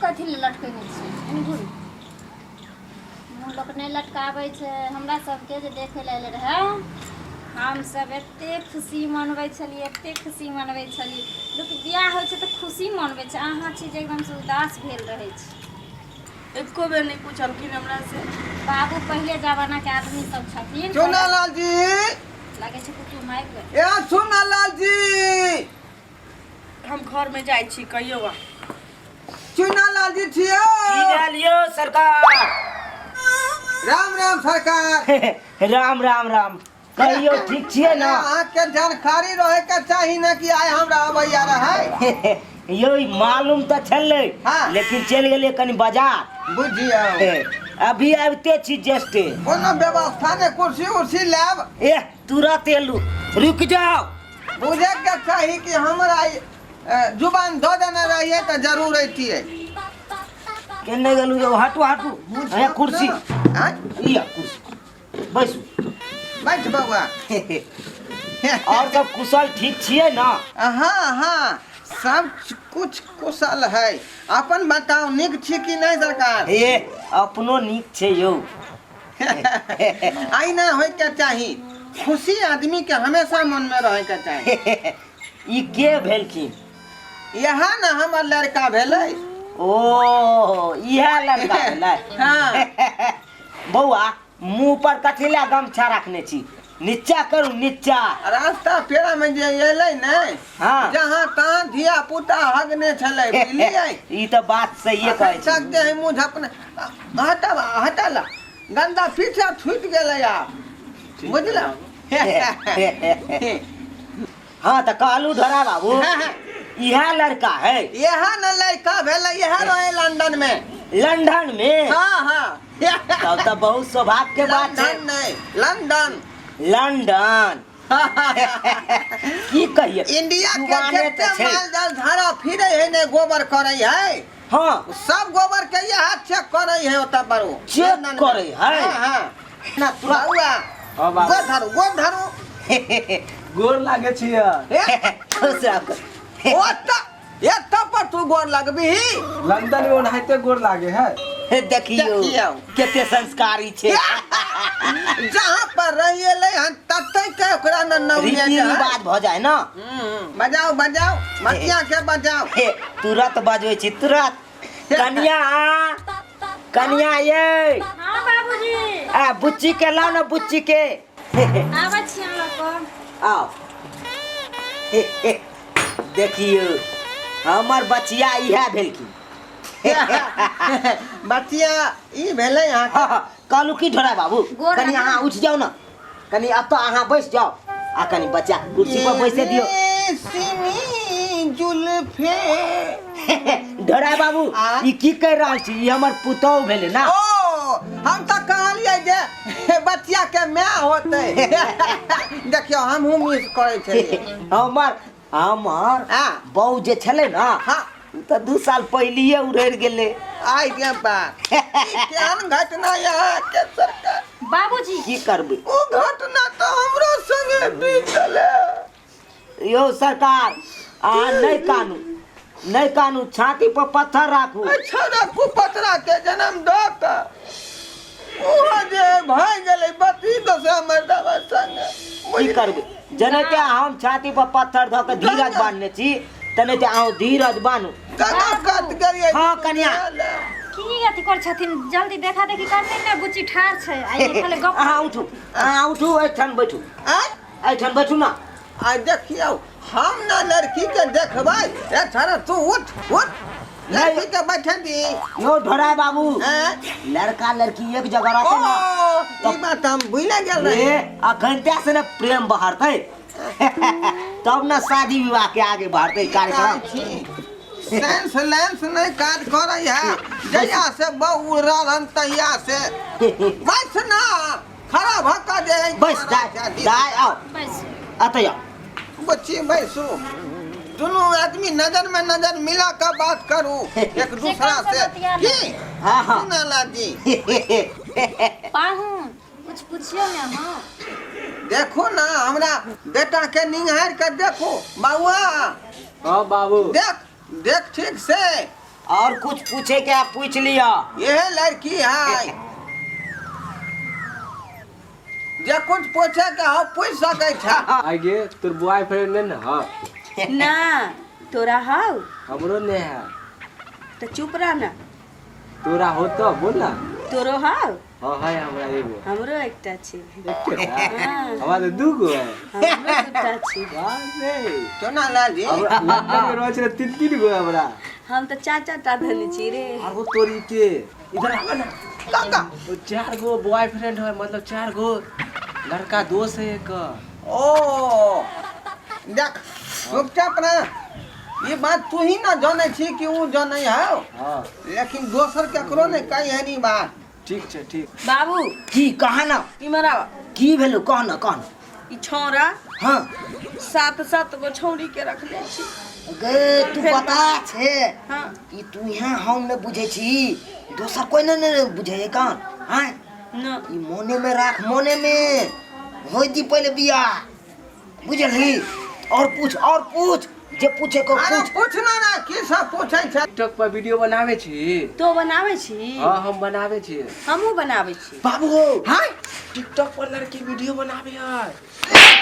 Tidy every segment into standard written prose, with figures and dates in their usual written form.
कथी ले लटकेने छी एनी घुर मुँह लोक नहीं लटकाबै छै हमरा सबके जे देखे ले आयल रहे हम सब एते खुशी मनबै छलिए एते खुशी मनबै छलिए लोक बियाह होइ छै तऽ खुशी मनबै छै अहाँ छी जे एकदम से उदास भेल रहै छी एको बेर नहीं पूछलखिन हमरा से बाबू पहले जमाना के आदमी सब छथिन सोनालाल जी लागे छै कुछ माइक ए सोनालाल जी हम घर में जाई छी कहियो बा सोनालाल जी छियो की लियो सरकार राम राम सरकार राम राम राम कहियो ठीक छियै ना अहाँ के जानकारी रहे के चाही ना कि आइ हमरा अबैया रहे यो मालूम तो छलै हाँ। लेकिन चल गेलिए कनी बाजार बुझियो अभी आबते छी जस्टे कोनो व्यवस्था ने कुर्सी उर्सी लेब तुरंत एलू रुक जाओ बुझे के चाही कि हमरा जुबान दो देने रहिए तो जरूर अइतिए केने गेलू जो हटू हटू अरे कुर्सी लिया कुर्सी बैसू बैठ बउआ और सब कुशल ठीक छियै ना हाँ हाँ सब कुछ कुशल है अपन बताओ निक छी कि नहीं सरकार अपनो नीक छै यौ आईना होय के चाही खुशी आदमी के हमेशा मन में रहे के चाही ई के भेलखिन यहाँ ना हमर लड़का भेलै ओ इहे लड़का भेलै हाँ बौआ मुंह पर कथी ला गमछा रखने छी नीचा करू नीचा रास्ता पेड़ा में जे एलै ने हाँ। जहाँ तहाँ धिया पुता हगने छलै बुझलियै ई तो बात सही कहै छी सकते हैं मुंह झपने हटा हटा ला गंदा पीछे छूट गेलै आप बुझला हाँ तो कहलू धरा बाबू इहे लड़का है यहाँ न लड़का भेलै यहाँ रहे लंदन में लंदन में हाँ हाँ तब तो बहुत सौभाग्य के बात है लंदन नहीं लंदन लंदन की कहिए इंडिया के जुबाने जते तो छै। माल जाल धारा फिरे है ने गोबर करे है हाँ सब गोबर के ये हाथ चेक करे है ओता परो चेक करे है हाँ हाँ ना तुरंत बउआ हाँ बाबू। गोद धरू गोर लागे छियै खुश रह ओता एता पर तू गोर लगबी लंदन में ओनाहिते गोर लागे है देखियो देखियौ। केते संस्कारी छे जहाँ पर रहिए ले हम तते के ओकरा न रीति रिवाज भ जाए ना बजाओ बजाओ मतिया के बजाओ तुरंत बजबै छी तुरंत कन्या कन्या ये हां बाबूजी आ बुच्ची के लाओ ना बुच्ची के आबै छी हम लोग आओ देखियो हमर बचिया इहा भेलखिन बचिया ई भेलै यहाँ कहलू की ढोरा बाबू गोर कनी लगा। अहाँ उठ जाओ ना कनी अब तो अहाँ बैस जाओ आ कनी बच्चा कुर्सी पर बैसे दियो सिमी जुल्फे ढोरा बाबू आ? ई की कह रहल छी ई हमर पुतौह भेलै ना ओ हम तो कहलिए जे बचिया के माय होते देखियो हम मिस करे छलिए हमर हमर हाँ। बहू जे छलै ना हाँ तो 2 साल पहलिए उड़ि गेलै आई के बात केहन घटना यहाँ के सरकार बाबूजी की करबै ओ घटना तो हमरो संगे बीतल यो सरकार अहाँ नहीं कानू छाती पर पत्थर राखू अच्छा रखू पतरा के जन्म दो का ओहो जे भाई गेलै बती दोसरा मर्दवा संगे की करबै जनेते हम छाती पर पत्थर धऽ के धीरज बांधने छी तनेते अहाँ धीरज बानू कना कत करिए हाँ, कन्या। की अथी कर छथिन जल्दी देखा देखी करते ने बुच्ची ठार छै आई खाली गप अहाँ उठू एहिठाम बैठू एहिठाम बैठू ना आ देखियो हम ना लड़की के देखबै ए छाड़ा तू उठ लड़की के बैठे दी यो ढोरा बाबू हैं? लड़का लड़की एक जगह ओ रहतै ना ई बात हम भूल गेल रही अखन से ने प्रेम बहरतै तब ना शादी विवाह के आगे बढ़तै कार्यक्रम सेंस लेंस नहीं काज करे है जया से बहु रहन तहिया से बैठ ना खड़ा भक्का दे बस दाय आओ बस अतै आओ बच्ची बैसो दोनों आदमी नजर में नजर मिला कर बात करू एक दूसरा से की हाँ हाँ सुनाला जी पाहुन कुछ पूछियो ना हां देखो ना हमरा बेटा के निहार के देखो बाबुआ हाँ बाबू देख देख ठीक से और कुछ पूछे क्या पूछ लिया। यह लड़की है जे कुछ पूछे के हम पूछ सके छे। आगे तोर बॉयफ्रेंड ने ना हाँ ना तोरा हाउ हमरो ने है तो चुप रह ना। तोरा हो तो बोल ना। तोरो हाउ हाँ है हमरा एगो हमरो एकटा छै। हाँ हमारा तो दू गो है। हमरो दूटा छै। बाप रे चुना लाजी हमरा लंदन में रहे छे तीन गो है हमरा। हम तो चाचा टा धनी छी रे। और वो तोरी के इधर आवा ना काका वो 4 गो बॉयफ्रेंड है मतलब 4 गो लड़का दोस्त है एक। ओ देख चुपचाप ना ये बात तू ही ना जाने छी कि वो जाने है हाँ लेकिन दोसर केकरो नहीं कही है नी बात। ठीक छे ठीक। बाबू की कहा ना इमरा की भेलो कह ना कह ना। ई छौरा हाँ 7 गो छौरी के रखले छी। गे तू पता छे हाँ ई तू यहाँ हम ने बुझे छी दोसर कोई ने बुझे कान। हाँ न ई मोने में राख मोने में होई दी पहले बिया बुझली। और पूछ जे पूछे को अरे पूछ। पूछना ना की सब पूछे छे। टिकटॉक पर वीडियो बनावे छी। तो बनावे छी। हाँ हम बनावे छी। हमहू बनावे छी। बाबू हां टिकटॉक पर लड़की वीडियो बनावे है।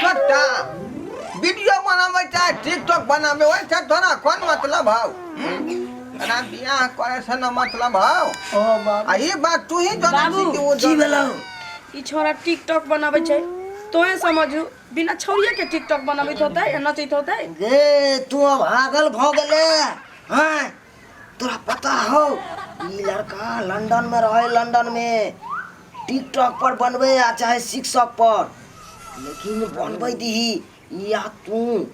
छोटा वीडियो बनावे चाहे टिकटॉक बनावे ओए छे तोरा कौन मतलब हौ। ना बियाह करे से ना मतलब हौ। ओ बाबू आ ये बात तू ही जाने छी बाबू, कि वो की भेलो ई छोरा टिकटॉक बनावे छै तोए समझू बिना छौरिया के टिकटॉक बनावित होतै या नचित होतै। गे तू अब पागल भ गेले। हाँ तोरा पता हो ई लड़का लंदन में रहे लंदन में टिकटॉक पर बनबे या चाहे शिक्षक पर लेकिन बनबे दीही या तू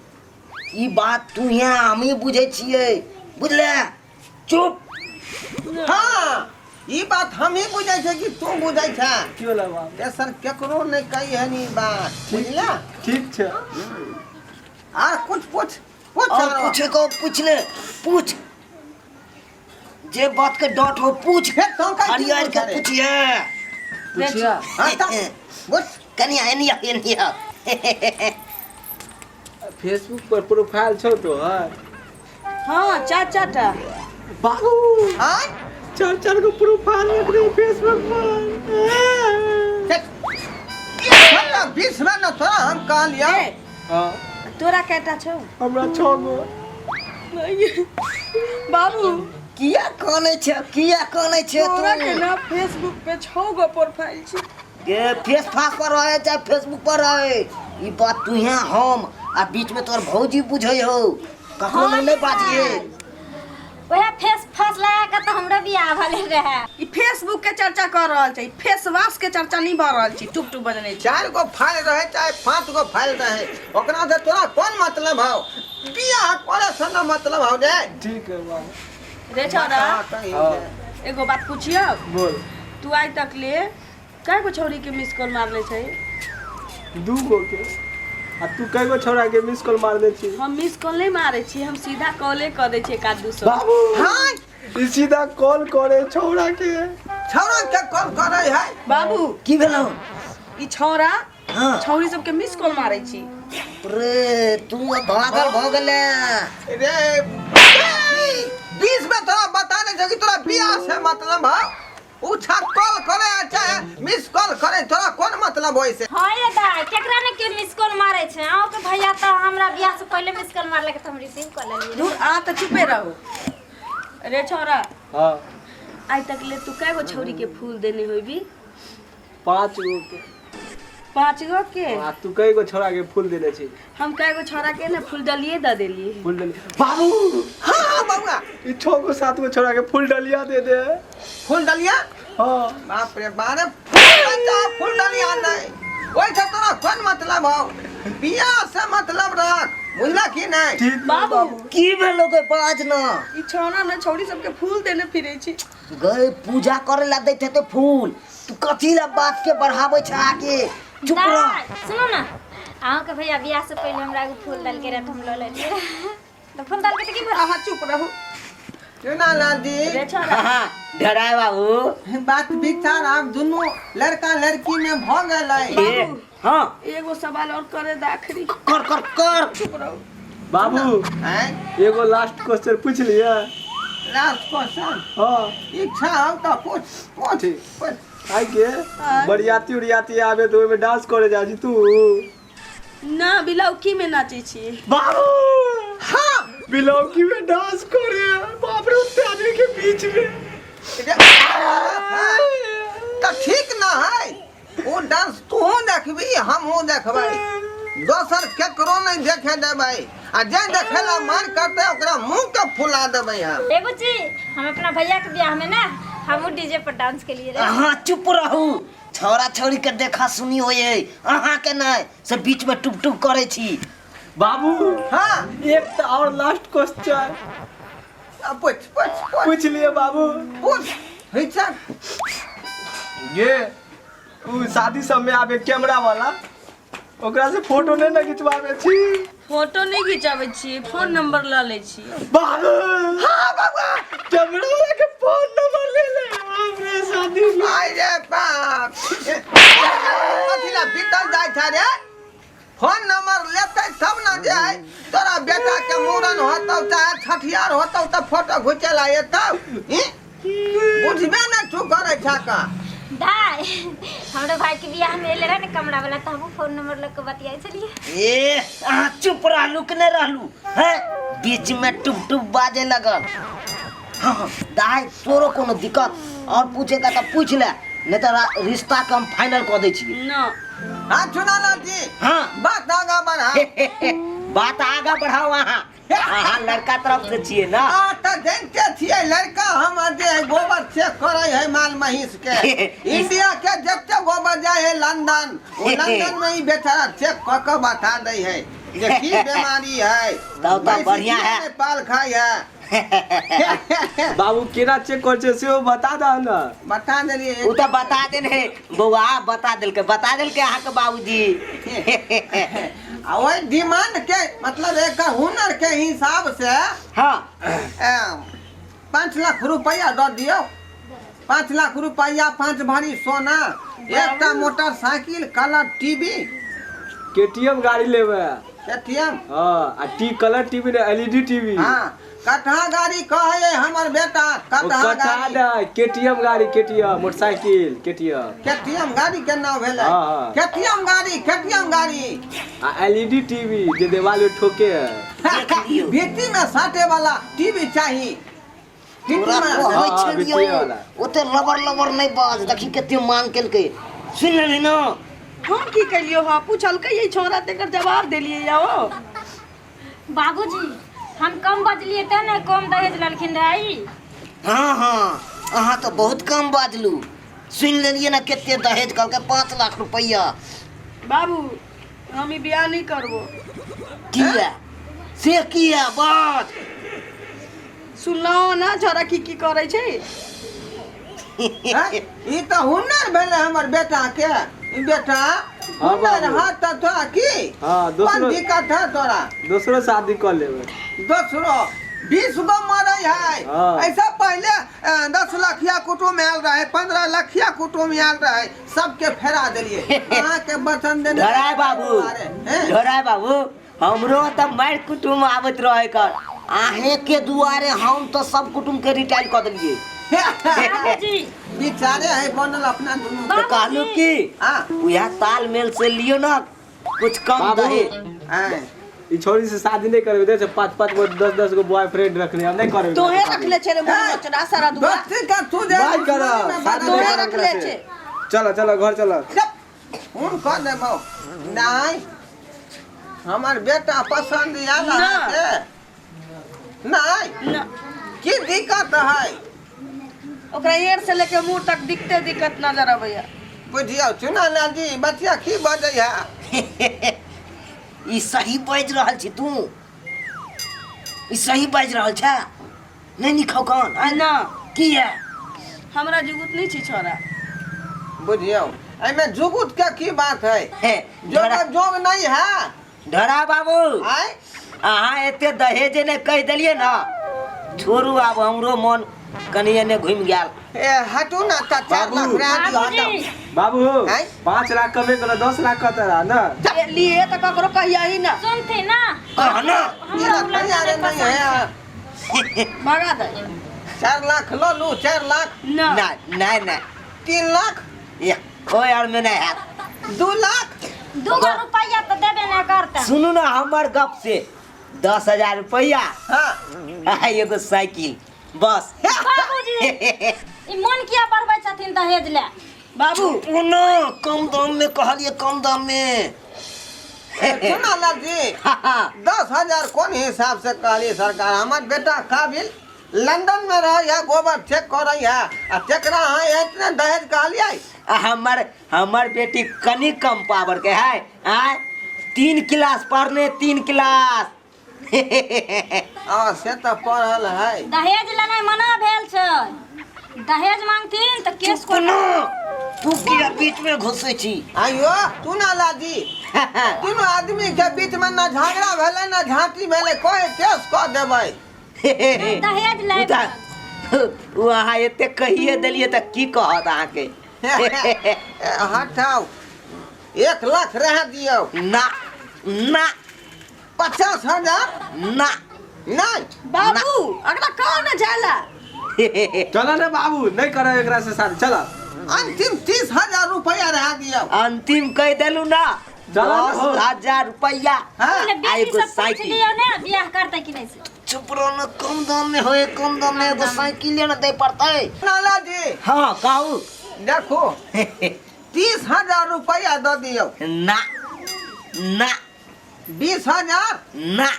ई बात तू यहाँ हम ही बुझे छिए बुझले। चुप। हां ये बात हम ही बुझै छे कि तू बुझै छे। की होला बाबू तेसर केकरो नहीं कही है नी बात बुझला। ठीक छे। आ कुछ पूछ पूछ और आरो। पूछे को पूछ ले पूछ जे बात के डॉट हो पूछ। फिर तो का हरियर के पूछिए। पूछिया हां ता बस कनिया एनिया फेसबुक पर प्रोफाइल छौ तो है। हाँ चाचा टा बाबू हां 4 गो प्रोफाइल रख रही फेसबुक पर। हमरा 20 में न तोरा हम कह लिया। ए, हां तोरा केटा छौ। हमरा 6 गो। बाबू किया काने छे तोरा के तू ना फेसबुक पे 6 गो प्रोफाइल छी। के फेस फास पर रहे चाहे फेसबुक पर रहे ई बात तू यहाँ हम आ बीच में तोर भौजी बुझै हो कखनो नहीं बाजिए। ओहे फेस फस लगा के तो हमरा बियाह भले रहे। ई फेसबुक के चर्चा कर रहल छै फेस वॉश के चर्चा नहीं भ रहल छी। टुक टुक बजने छी। 4 गो फाइल रहे चाहे 5 गो फाइल रहे ओकरा से तोरा कौन मतलब हौ। बियाह करे से न मतलब हौ रे। ठीक है बाबू रे छौरा हाँ एगो बात पूछियो बोल। तू आज तक ले कै गो छौरी के मिस कॉल मारले छै। 2 गो के आ तू कई गो छोरा के मिस कॉल मार दे छी। हम मिस कॉल नहीं मारे छी हम सीधा कॉले कर दे छी 1-2 बाबू हां ई सीधा कॉल करे छोरा के। छौरा के कॉल करे है। बाबू की भेलो ई छौरा हाँ छौरी सब के मिस कॉल मारे छी। रे तू पागल भ गेले रे 20 में तोरा बता दे छै कि तोरा बियाह से मतलब हौ। उछा कॉल करे चाहे मिस कॉल करे तोरा कौन मतलब होय से। हां ये दा केकरा ने के मिस कॉल मारे छै। आओ के भैया तो हमरा बियाह से पहले मिस कॉल मारले के त हम रिसीव कर लेलिए। दूर आ त चुपे रहो। रे छौरा हां आज तक ले तू कै गो छौरी के फूल देने होइबी। 5 गो के। 5 गो के आ तू कई गो छोरा के फूल देले छी। हम कै गो छौरा के ना फूल डलिए द देलिए। फूल डली बाबू हां बउआ ई 6 गो 7 गो छोरा के फूल डलिया दे दे। फूल डलिया हां बाप रे बारे फूल डलिया नहीं ओइ से तोरा कौन मतलब हौ। बियाह से मतलब रख बुझला कि नहीं। ठीक बाबू की भेलो के बाज ना ई छौरा ना छौरी सब के फूल देने फिरे छी। गए पूजा करे ला देते तो फूल तू कथी ला बात के बढ़ावे छ आके चुप दा, रह। सुनो ना आओ के भैया बियाह से पहले हमरा के फूल डाल के रहे तो हम ले लेलिए। तो फूल डाल के तो की भला आहा चुप रहो। सुना लादी रे छौरा डराए बाबू बात विचार आप दोनों लड़का लड़की में भ गेलै। हाँ एगो सवाल और करे द आखिरी। कर चुप रहो। बाबू हैं एगो लास्ट क्वेश्चन पूछ लिया। लास्ट क्वेश्चन हाँ इच्छा हो तो पूछ आई के बरियाती उरियाती आवे तो ओमे डांस करे जा जी तू ना बिलौकी में नाचे छी। बाबू हाँ बिलौकी में डांस करे बाप रे उतने आदमी के बीच में तो ठीक ना है वो डांस तू देखबी हमहू देखबै दोसर केकरो नहीं देखे देबै आ जे देखेला मन करते ओकरा मुंह के फुला देबै हम। ए बुच्ची हम अपना भैया के ब्याह में ना हम डीजे पर डांस के लिए रे। अहाँ चुप रहू छोरा छोरी के देखा सुनी होए अहाँ के नहीं से बीच में टुक टुक करे छी। बाबू हाँ एक तो और लास्ट क्वेश्चन पूछ लिए बाबू ये उ शादी सब में आवे कैमरा वाला ओकरा से फोटो नहीं ना खिंचवावे छी फोटो नहीं खिंचावे छी फोन नंबर ला ले छी। बाबू हाँ बाबू कैमरा वाला के फोन नंबर ले ले हमरे शादी में आई रे बाप कथिला बीतल जाय छ रे फोन नंबर लेते तब ना जाय तोरा बेटा के मूरन होतौ चाहे छठियार होतौ त फोटो घिचेला एतौ बुझबे ना तू करे छ का दाई हमरे भाई के ब्याह में ले रहे ने कमरा वाला त हम फोन नंबर लेके बतियाई चलिए। ए अहाँ चुप रहलू कि नहीं रहलू हैं बीच में टुप टुप बाजे लगल। हाँ दाई तोरो कोनो दिक्कत और पूछेगा तो पूछ ले नहीं तो रिश्ता के हम फाइनल कर दे छी। ना हां सुना ना जी हाँ बात आगा बढ़ा बात आगा बढ़ाओ अहाँ लड़का तरफ से छिए ना आ त देखते छिए लड़का हम जे गोबर चेक करे है माल महिष के इंडिया के जत्ते गोबर जाए है लंदन वो लंदन में ही बेचारा चेक क के बता दे है जे की बीमारी है तब तो बढ़िया है पाल खाई है बाबू केना चेक कर छे से बता दा ना बता देलिए उ तो बता देने बउआ बता देलके अहाँ के बाबूजी आ ओए डिमांड के मतलब एक हुनर के हिसाब से हाँ 5 लाख रुपया दे दियो 5 लाख रुपया 5 भरी सोना एक मोटरसाइकिल कलर टीवी केटीएम गाड़ी लेवे एटीएम हां आ कलर टीवी ने एलईडी टीवी हां कटहा गाड़ी कहे हमर बेटा कटहा गाड़ी केटीएम गाड़ी केटीएम मोटरसाइकिल केटीएम गाड़ी के नाम भेले हां केटीएम गाड़ी आ एलईडी टीवी जे देवाल में ठोके है भित्ती में साटे वाला टीवी चाहिए पूरा कहै छलियो ओते लबर नहीं बाज देखी केते मांग केलके सुन ले ना हम की कलियो हां पूछल के ये छोरा तेकर जवाब देलिए याओ। बाबूजी हम कम बजलिए त ना कम दहेज ललखिन रही। हाँ अहाँ तो बहुत कम बाजलू सुन लेलिए ना केते दहेज कल के 5 लाख रुपया। बाबू हम ई ब्याह नहीं करबो। किया से किया बात सुनलो ना छोरा की करे छै ई तो हुनर भेले हमर बेटा के ई बेटा हुनर हाथ त तोरा की हां कौन दिक्कत है तोरा दूसरो शादी कर लेवे दूसरो 20 गो मरे है ऐसा पहले 10 लाखिया कुटुम आयल रहे 15 लाखिया कुटुम आयल रहे सबके फेरा देलिए अहाँ के वचन देने धराय बाबू हमरो त मार कुटुम आवत रहे कर आहे के दुआरे हम तो सब कुटुम के रिटायर कर देलिए। बाबूजी बेचारे है बनल अपना दुनू तो कहलू की उया तालमेल से लियो ना कुछ कम दहे। ई छोरी से शादी नहीं करबे दे 5 गो 10 गो बॉयफ्रेंड रखले हम नहीं करबे तोहे रखले छे रे मोचना सारा दुआ दोस्ती का तू दे भाई करा तोहे रखले छे। चलो घर चलो फोन कर देबो नहीं हमर बेटा पसंद आला है नहीं ना की दिक्कत है ओकरा एड़ से लेके मुंह तक दिक्कत नजर आबैया। बुझियो सुना ना जी बच्चा की बजै है ई सही बाज रहल छी तू ई सही बाज रहल छ नहीं निखौ कौन ना किया हमरा जुगुत नहीं छी छोरा बुझियो एमे जुगुत के की बात है जोग नहीं है धरा बाबू आय अहाँ एते दहेज ने कह देलिए ना छोरू आब हमरो मन कनिए ने घूम गेल ए हटू ना त 4 लाख रुपया दियो बाबू 5 लाख कमे कर 10 लाख का तरा ना लिए त ककरो कहिया ही ना सुनते ना कहना ये तैयार नहीं है भगा दे 4 लाख लो लू 4 लाख ना नहीं 3 लाख या ओ यार में नहीं है 2 लाख 2 रुपया तो देबे ना करता। सुनू ना हमार गप से 10,000 रुपया हाँ एगो साइकिल बस बाबूजी ई मन किया बढ़बै छथिन दहेज ले। बाबू उनो कम दाम में कहलिए कम दाम में सुना लाल जी 10,000 कौन हिसाब से कहली सरकार? हमार बेटा काबिल लंदन में रह या गोबर चेक कर रही है तेकरा है इतने दहेज कहलिए। हमार बेटी कनी कम पावर के है 3 क्लास पढ़ने 3 क्लास से तो पढ़ल है। दहेज लेनाइ मना भेल छै। दहेज मांगथिन त केस को कोनो तू किया बीच में घुसे छी आइयो तू ना लाजी तीनों आदमी के बीच में ना झगड़ा भेले ना झांटी भेले कोई केस कह देबै। दहेज ले वहाँ एते कहिए दिलिए त की कहत अहाँ के हटाओ 1 लाख रह दियो ना ना 50,000 ना नहीं बाबू अगला कौन है जाला? चलो ना बाबू नहीं करे एकरा से शादी चला। अंतिम 30,000 रुपया रह दियो। अंतिम कह देलू ना चलो ना हो। 10,000 रुपया हाँ बेटी आइगो सब पूछ साइकिल। लियो ने बियाह करतै कि नहीं से। चुप रहो ना कम दाम में होए कम दाम में एगो साइकिल ना दे पड़ते। नाला जी हाँ कहू देखो 30,000 रुपया दे दियो। ना ना 20,000 ना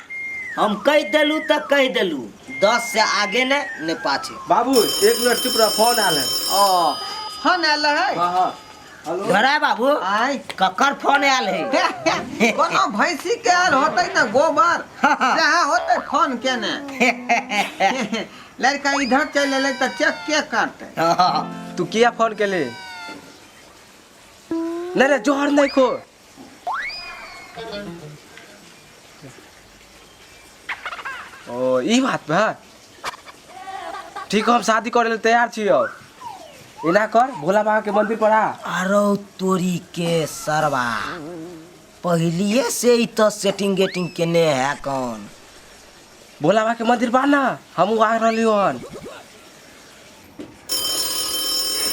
हम कह देलू त कह देलू 10 से आगे ने पाछे। बाबू 1 मिनट चुप रह फोन आल है। ओ फोन आल है। हाँ हाँ हेलो घर है बाबू आई ककर फोन आयल है कोनो भैंसी के आल होतै ना गोबर जहाँ होतै फोन केने लड़का इधर चले ले तो चेक के करते। तू किया फोन के ले नहीं रे जोहर नहीं खो ओ ई बात बा ठीक हम शादी करे ले तैयार छियो। इना कर भोला बाबा के मंदिर पर आ। अरे तोरी के सरवा पहलिए से ही तो सेटिंग गेटिंग केने है कौन भोला बाबा के मंदिर पर ना हम आ रहली हन।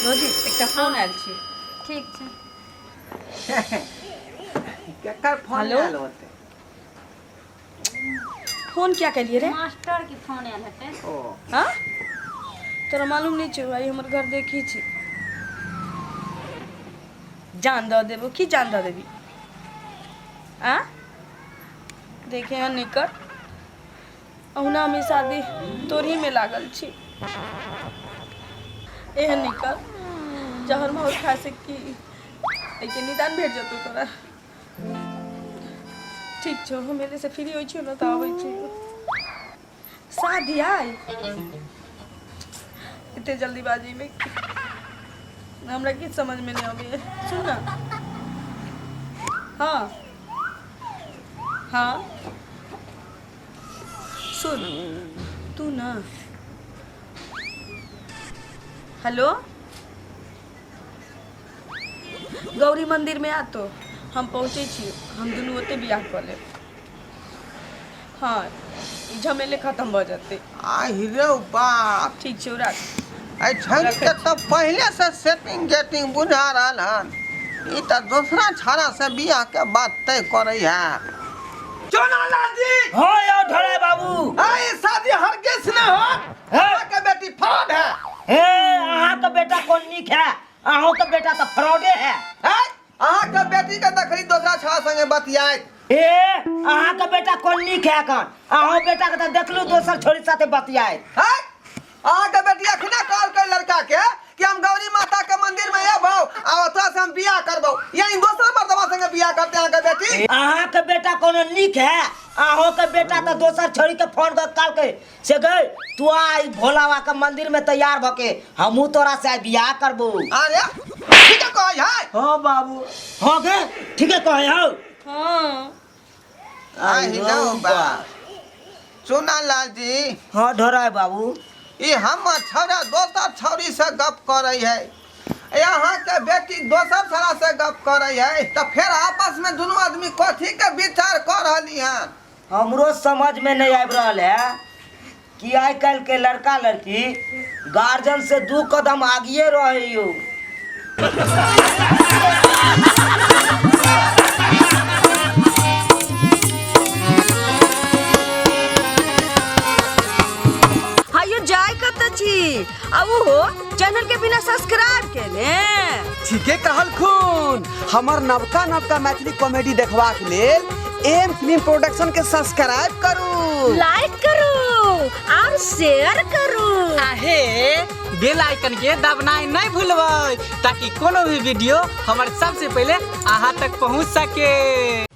रोजी एकटा फोन आयल छी। ठीक छै। केकर फोन हेलो? आल होतै? फोन क्या कह लिए रे? मास्टर के फोन आयल हेतै। ओ हाँ तोरा मालूम नहीं छौ आई हमर घर देखी छी। जान दऽ देबो की जान दऽ देबी आ देखे हैं निकट अहुना में शादी तोरी में लागल छी। एहन निकल जहर माहौल खा से की एके निदान भेट जतौ तोरा। ठीक छौ हम एले से फ्री होइ छियो ना त आबै छी। शादी आइ इतने जल्दीबाजी में हमरा की समझ में नहीं आवे। सुन ना हाँ हाँ सुन तू ना हेलो गौरी मंदिर में आ तो हम पहुँचे छी। हम दुनू ओते बियाह कऽ लेब। हाँ ई झमेले खत्म भऽ जेतै। आई रे बाप ठीक छै राख। आई छन के तो पहले से सेटिंग गेटिंग बुझा रहल हन। ई त दूसरा छाड़ा से बियाह के बात तय करे है। चोनाला जी हाँ यार ढोले बाबू आई शादी हरगिज न हो। है के बेटी फ्रॉड है। हे अहाँ का बेटा कौन निक है अहों का बेटा तो फ्रॉडे है। है अहाँ के बेटी के देखली दूसरा छाड़ा संगे बतियाइत। ए अहाँ का बेटा कौन निक है कौन अहों बेटा के तो देखलू दोसर छोरी साथे बतियाए। है अहाँ के बेटी अखने कॉल कर लड़का के कि हम गौरी माता के मंदिर में आबो आ तोरा से हम बियाह करबो यही दूसरा मर्दवा संगे बियाह करते अहाँ के बेटी। अहाँ के बेटा कोनो निक है अहों के बेटा तो दोसर छोरी के फोन कर काल के से गए तू आई भोलावा के मंदिर में तैयार भके हमहू तोरा से बियाह करबो। अरे ठीक है कहै है। हाँ बाबू हाँ गे ठीक है कहे हो। हाँ आई लो बा सुना लाल जी हाँ ढोरा बाबू ई हम छौरा दोसर छौरी से गप करे है यहाँ के बेटी दोसर छौरा से गप करे है तो फिर आपस में दोनों आदमी कथी के विचार कर रहली हन। हमरो समझ में नहीं आब रहल है कि आइ काल्हि के लड़का लड़की गार्जियन से 2 कदम आगे रहे यो। हायो जाय कत छी अब हो चैनल के बिना सब्सक्राइब केने। ठीके कहल खून। हमर नवका नवका मैथिली कॉमेडी देखबाक लेल एम फिल्म प्रोडक्शन के सब्सक्राइब करू, लाइक करू और शेयर करू। आहे बेल आइकन के दबनाइ नहीं भूलबै ताकि कोनो भी वीडियो हमारे सबसे पहले अहाँ तक पहुंच सके।